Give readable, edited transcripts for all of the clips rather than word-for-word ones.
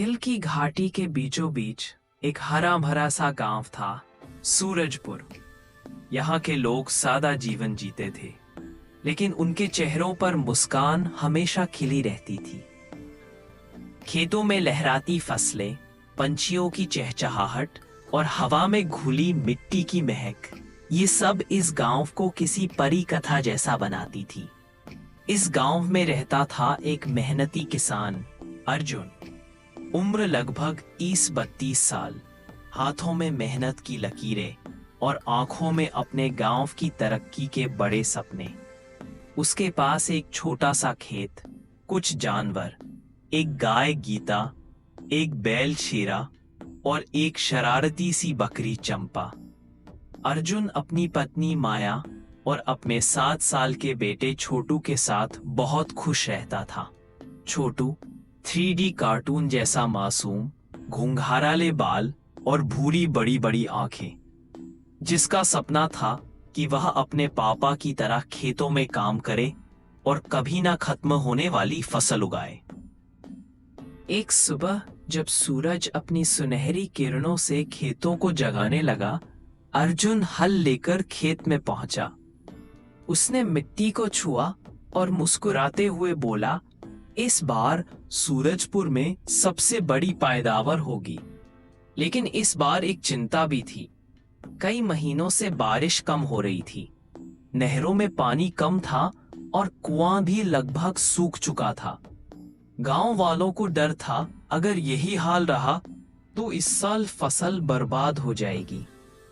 हिल की घाटी के बीचों बीच एक हरा भरा सा गांव था, सूरजपुर। यहाँ के लोग सादा जीवन जीते थे, लेकिन उनके चेहरों पर मुस्कान हमेशा खिली रहती थी। खेतों में लहराती फसलें, पंछियों की चहचहाहट और हवा में घुली मिट्टी की महक, ये सब इस गांव को किसी परी कथा जैसा बनाती थी। इस गांव में रहता था एक मेहनती किसान, अर्जुन। उम्र लगभग 30-32 साल, हाथों में मेहनत की लकीरें और आंखों में अपने गांव की तरक्की के बड़े सपने। उसके पास एक छोटा सा खेत, कुछ जानवर, एक गाय गीता, एक बैल शेरा और एक शरारती सी बकरी चंपा। अर्जुन अपनी पत्नी माया और अपने 7 साल के बेटे छोटू के साथ बहुत खुश रहता था। छोटू 3D कार्टून जैसा मासूम, घुंघराले बाल और भूरी बड़ी बड़ी आंखें, जिसका सपना था कि वह अपने पापा की तरह खेतों में काम करे और कभी ना खत्म होने वाली फसल उगाए। एक सुबह जब सूरज अपनी सुनहरी किरणों से खेतों को जगाने लगा, अर्जुन हल लेकर खेत में पहुंचा। उसने मिट्टी को छुआ और मुस्कुराते हुए बोला, इस बार सूरजपुर में सबसे बड़ी पैदावार होगी। लेकिन इस बार एक चिंता भी थी। कई महीनों से बारिश कम हो रही थी, नहरों में पानी कम था और कुआं भी लगभग सूख चुका था। गांव वालों को डर था, अगर यही हाल रहा तो इस साल फसल बर्बाद हो जाएगी।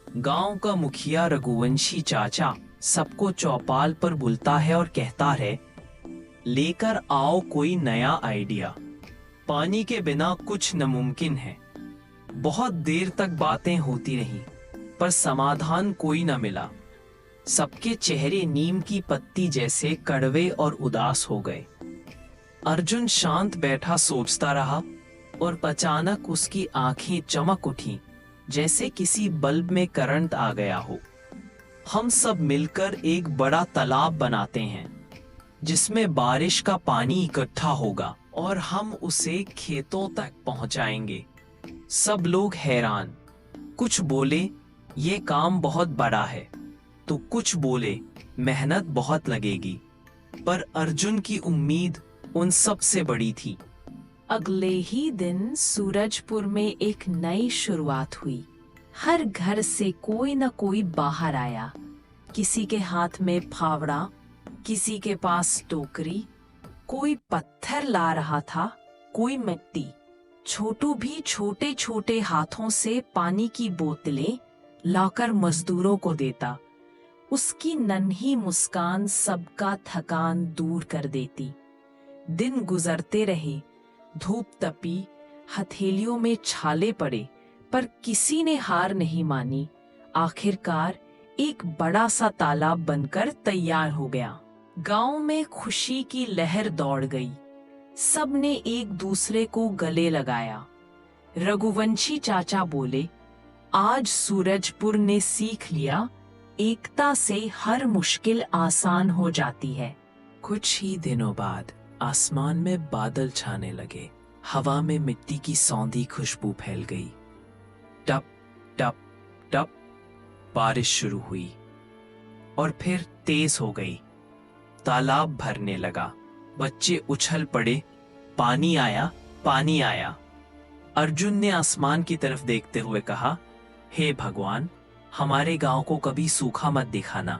गांव का मुखिया रघुवंशी चाचा सबको चौपाल पर बुलता है और कहता है, लेकर आओ कोई नया आइडिया, पानी के बिना कुछ नामुमकिन है। बहुत देर तक बातें होती रहीं, पर समाधान कोई न मिला। सबके चेहरे नीम की पत्ती जैसे कड़वे और उदास हो गए। अर्जुन शांत बैठा सोचता रहा और अचानक उसकी आंखें चमक उठीं, जैसे किसी बल्ब में करंट आ गया हो। हम सब मिलकर एक बड़ा तालाब बनाते हैं, जिसमें बारिश का पानी इकट्ठा होगा और हम उसे खेतों तक पहुंचाएंगे। सब लोग हैरान, कुछ बोले ये काम बहुत बड़ा है, तो कुछ बोले मेहनत बहुत लगेगी। पर अर्जुन की उम्मीद उन सब से बड़ी थी। अगले ही दिन सूरजपुर में एक नई शुरुआत हुई। हर घर से कोई न कोई बाहर आया। किसी के हाथ में फावड़ा, किसी के पास टोकरी, कोई पत्थर ला रहा था, कोई मिट्टी। छोटू भी छोटे छोटे हाथों से पानी की बोतलें लाकर मजदूरों को देता। उसकी नन्ही मुस्कान सबका थकान दूर कर देती। दिन गुजरते रहे, धूप तपी, हथेलियों में छाले पड़े, पर किसी ने हार नहीं मानी। आखिरकार एक बड़ा सा तालाब बनकर तैयार हो गया। गांव में खुशी की लहर दौड़ गई। सबने एक दूसरे को गले लगाया। रघुवंशी चाचा बोले, आज सूरजपुर ने सीख लिया, एकता से हर मुश्किल आसान हो जाती है। कुछ ही दिनों बाद आसमान में बादल छाने लगे। हवा में मिट्टी की सौंधी खुशबू फैल गई। टप टप टप बारिश शुरू हुई और फिर तेज हो गई। तालाब भरने लगा। बच्चे उछल पड़े, पानी आया, पानी आया। अर्जुन ने आसमान की तरफ देखते हुए कहा, हे भगवान, हमारे गांव को कभी सूखा मत दिखाना।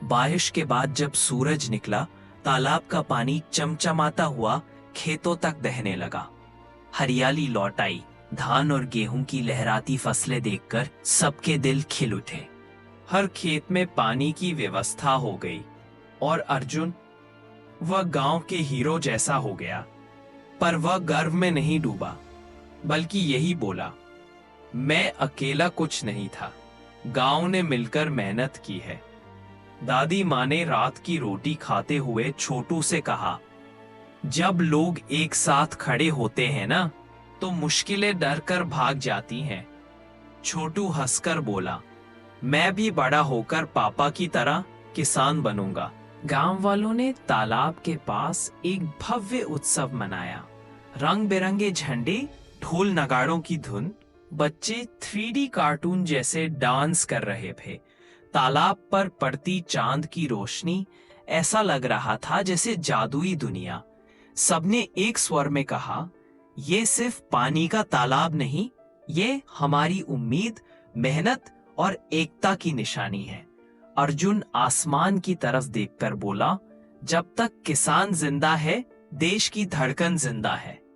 बारिश के बाद जब सूरज निकला, तालाब का पानी चमचमाता हुआ खेतों तक बहने लगा। हरियाली लौट आई। धान और गेहूं की लहराती फसलें देखकर सबके दिल खिल उठे। हर खेत में पानी की व्यवस्था हो गई और अर्जुन, वह गांव के हीरो जैसा हो गया। पर वह गर्व में नहीं डूबा, बल्कि यही बोला, मैं अकेला कुछ नहीं था, गांव ने मिलकर मेहनत की है। दादी माँ ने रात की रोटी खाते हुए छोटू से कहा, जब लोग एक साथ खड़े होते हैं ना, तो मुश्किलें डर कर भाग जाती हैं। छोटू हंसकर बोला, मैं भी बड़ा होकर पापा की तरह किसान बनूंगा। गांव वालों ने तालाब के पास एक भव्य उत्सव मनाया। रंग बिरंगे झंडे, ढोल नगाड़ों की धुन, बच्चे 3D कार्टून जैसे डांस कर रहे थे। तालाब पर पड़ती चांद की रोशनी, ऐसा लग रहा था जैसे जादुई दुनिया। सबने एक स्वर में कहा, ये सिर्फ पानी का तालाब नहीं, ये हमारी उम्मीद, मेहनत और एकता की निशानी है। अर्जुन आसमान की तरफ देखकर बोला, जब तक किसान जिंदा है, देश की धड़कन जिंदा है।